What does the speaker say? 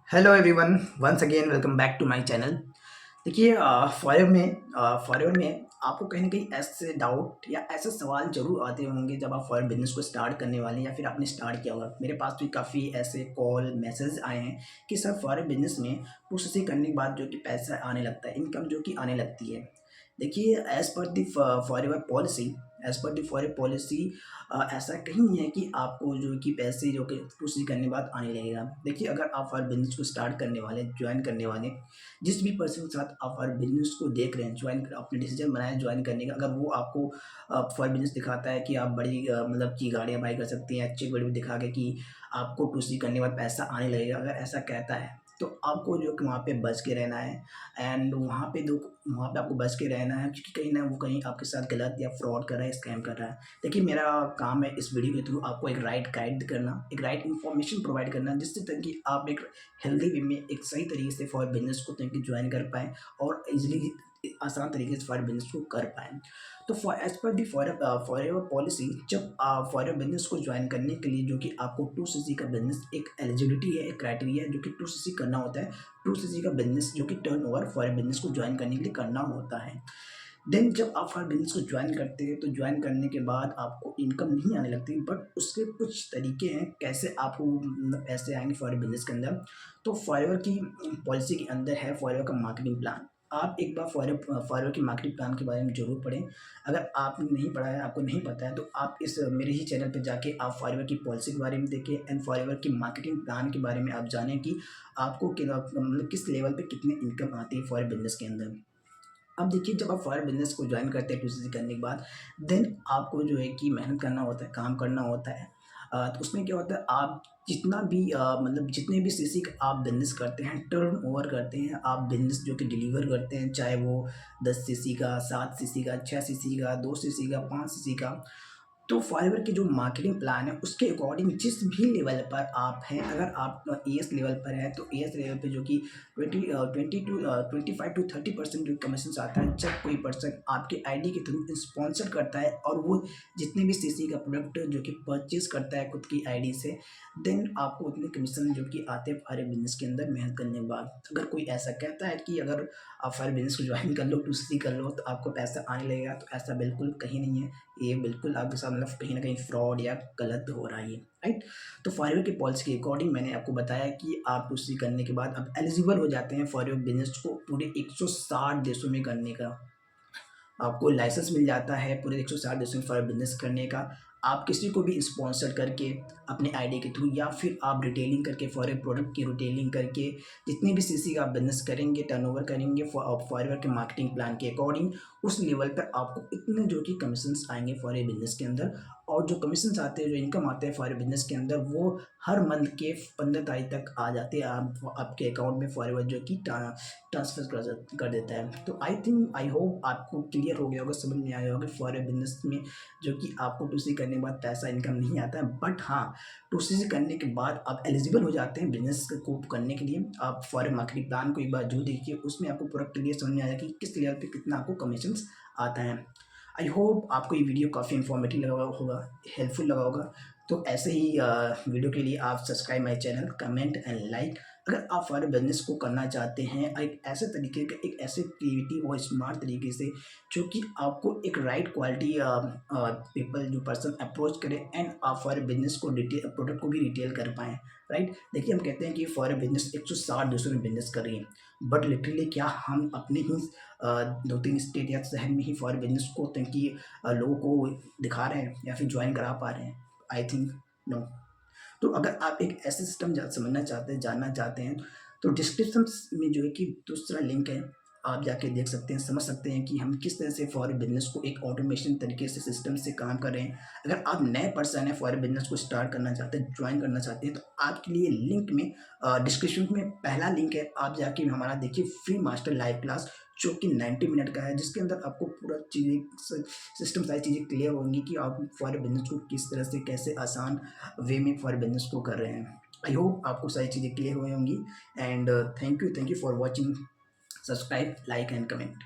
Hello everyone, once again welcome back to my channel. देखिए, forever में आपको कहीं न कहीं ऐसे डाउट या ऐसे सवाल ज़रूर आते होंगे जब आप फॉरेन बिज़नेस को स्टार्ट करने वाले हैं या फिर आपने स्टार्ट किया होगा। मेरे पास भी काफ़ी ऐसे कॉल, मैसेज आए हैं कि सर फॉरेन बिज़नेस में प्रोसेसिंग करने के बाद जो कि पैसा आने लगता है, इनकम जो कि आने लगती है। देखिए, as per the forever policy as per the foreign policy ऐसा कहीं नहीं है कि आपको जो कि पैसे जो कि प्रोसीड करने के बाद आने लगेगा। देखिए, अगर आप हर बिज़नेस को स्टार्ट करने वाले हैं, जॉइन करने वाले हैं, जिस भी पर्सन के साथ आप हर बिज़नेस को देख रहे हैं, जॉइन आपने डिसीजन बनाया है जॉइन करने का, अगर वो आपको फॉर बिज़नेस दिखाता है कि आप बड़ी मतलब कि गाड़ियाँ बाय कर सकती हैं, अच्छी बड़ी दिखा के कि आपको प्रोसीड करने के बाद पैसा आने लगेगा, अगर ऐसा कहता है, तो आपको जो कि वहाँ पे बच के रहना है। एंड वहाँ पे आपको बच के रहना है, क्योंकि कहीं न वो कहीं आपके साथ गलत या फ्रॉड कर रहा है, स्कैम कर रहा है। देखिए, मेरा काम है इस वीडियो के थ्रू आपको एक राइट गाइड करना, एक राइट इन्फॉर्मेशन प्रोवाइड करना, जिससे ताकि आप एक हेल्दी वे में एक सही तरीके से फॉर बिज़नेस को ताकि जॉइन कर पाएँ और ईज़िली आसान तरीके से फॉर बिज़नेस को कर पाएँ। तो for as per the forever policy, जब फॉरएवर बिज़नेस को जॉइन करने के लिए जो कि आपको 2 सीसी का बिज़नेस एक एलिजिबिलिटी है, एक क्राइटेरिया है जो कि 2 सीसी करना होता है। 2 सीसी का बिज़नेस जो कि टर्नओवर फॉरएवर बिज़नेस को जॉइन करने के लिए करना होता है। देन जब आप हर बिज़नेस को जॉइन करते हैं, तो जॉइन करने के बाद आपको इनकम नहीं आने लगती, बट उसके कुछ तरीके हैं कैसे आपको मतलब पैसे आएँगे फॉरेन बिज़नेस के अंदर। तो फॉरेवर की पॉलिसी के अंदर है फॉरेवर का मार्केटिंग प्लान। आप एक बार फॉरेवर की मार्केटिंग प्लान के बारे में ज़रूर पढ़ें। अगर आपने नहीं पढ़ा है, आपको नहीं पता है, तो आप इस मेरे ही चैनल पे जाके आप फॉरेवर की पॉलिसी के बारे में देखें एंड फॉरेवर की मार्केटिंग प्लान के बारे में आप जानें कि आपको मतलब किस लेवल पे कितनी इनकम आती है फॉरेन बिज़नेस के अंदर। अब देखिए, जब आप फॉरेन बिज़नेस को जॉइन करते हैं 2 करने के बाद, देन आपको जो है कि मेहनत करना होता है, काम करना होता है। तो उसमें क्या होता है, आप जितना भी मतलब जितने भी सीसी का आप बिज़नेस करते हैं, टर्नओवर करते हैं, आप बिज़नेस जो कि डिलीवर करते हैं, चाहे वो 10 सीसी का, 7 सीसी का, 6 सीसी का, 2 सीसी का, 5 सीसी का, तो फाइवर की जो मार्केटिंग प्लान है उसके अकॉर्डिंग जिस भी लेवल पर आप हैं, अगर आप एएस लेवल पर हैं, तो एएस लेवल पे जो कि 25 टू 30% जो कमीशन आता है, जब कोई पर्सन आपके आईडी के थ्रू स्पॉन्सर करता है और वो जितने भी सीसी का प्रोडक्ट जो कि परचेज करता है खुद की आईडी से, देन आपको उतने कमीशन जो कि आते हैं फायर बिजनेस के अंदर मेहनत करने के बाद। अगर कोई ऐसा कहता है कि अगर आप फायर बिजनेस को ज्वाइन कर लो, टू कर लो, तो आपको पैसा आने लगेगा, तो ऐसा बिल्कुल कहीं नहीं है। ये बिल्कुल आपके साथ मतलब कहीं न कहीं फ्रॉड या गलत हो रहा है ये, राइट? तो फॉरएवर की पॉलिसी के अकॉर्डिंग मैंने आपको बताया कि आप उसी करने के बाद आप एलिजिबल हो जाते हैं फॉरएवर बिज़नेस को पूरे 160 देशों में करने का। आपको लाइसेंस मिल जाता है पूरे 160 देशों में फॉर बिज़नेस करने का। आप किसी को भी स्पॉन्सर करके अपने आईडी के थ्रू या फिर आप रिटेलिंग करके फॉरेन प्रोडक्ट की रिटेलिंग करके जितनी भी सीसी का आप बिज़नेस करेंगे, टर्नओवर करेंगे फॉरएवर के मार्केटिंग प्लान के अकॉर्डिंग, उस लेवल पर आपको इतने जो कि कमीशंस आएँगे फॉरेन बिज़नेस के अंदर। और जो कमीशंस आते हैं, जो इनकम आते हैं फॉरेन बिज़नेस के अंदर, वो हर मंथ के 15 तारीख तक आ जाते हैं आपके अकाउंट में, फॉरएवर जो कि ट्रांसफ़र कर देता है। तो आई होप आपको क्लियर हो गया होगा, समझ में आया होगा फॉरेन बिज़नेस में जो कि आपको 2C करने के बाद पैसा इनकम नहीं आता है, बट हाँ, 2C करने के बाद आप एलिजिबल हो जाते हैं बिज़नेस को करने के लिए। आप फॉरेन मार्केटिंग प्लान को एक बार ज़रूर देखिए, उसमें आपको पूरा क्लियर समझ में आएगा कि किस लेवल पे कितना आपको कमीशंस आता है। आई होप आपको ये वीडियो काफ़ी इन्फॉर्मेटिव लगा होगा, हेल्पफुल लगा होगा। तो ऐसे ही वीडियो के लिए आप subscribe my channel, comment and like. अगर आप फॉरेन बिज़नेस को करना चाहते हैं एक ऐसे तरीके का, एक ऐसे क्रिएटिव और स्मार्ट तरीके से, जो कि आपको एक राइट क्वालिटी पीपल जो पर्सन अप्रोच करे एंड आप फॉरेन बिज़नेस को डिटेल प्रोडक्ट को भी रिटेल कर पाएँ, राइट? देखिए, हम कहते हैं कि फॉरेन बिज़नेस 160 देशों में बिज़नेस कर रही है, बट लिटरली क्या हम अपने ही 2-3 स्टेट या शहर में ही फॉरेन बिज़नेस को ताकि लोगों को दिखा रहे हैं या फिर जॉइन करा पा रहे हैं? I think no. तो अगर आप एक ऐसे सिस्टम समझना चाहते हैं, जानना चाहते हैं, तो डिस्क्रिप्शन में जो है कि दूसरा लिंक है, आप जाके देख सकते हैं, समझ सकते हैं कि हम किस तरह से फॉरेन बिजनेस को एक ऑटोमेशन तरीके से सिस्टम से काम कर रहे हैं। अगर आप नए पर्सन हैं, फॉरेन बिजनेस को स्टार्ट करना चाहते हैं, ज्वाइन करना चाहते हैं, तो आपके लिए लिंक में डिस्क्रिप्शन में पहला लिंक है, आप जाके हमारा देखिए फ्री मास्टर लाइव क्लास, जो कि 90 मिनट का है, जिसके अंदर आपको पूरा चीज़ें सिस्टम सारी चीज़ें क्लियर होंगी कि आप फॉरेन बिजनेस को किस तरह से कैसे आसान वे में फॉर बिजनेस को कर रहे हैं। आई होप आपको सारी चीज़ें क्लियर हुई होंगी and thank you for watching. Subscribe, like and comment.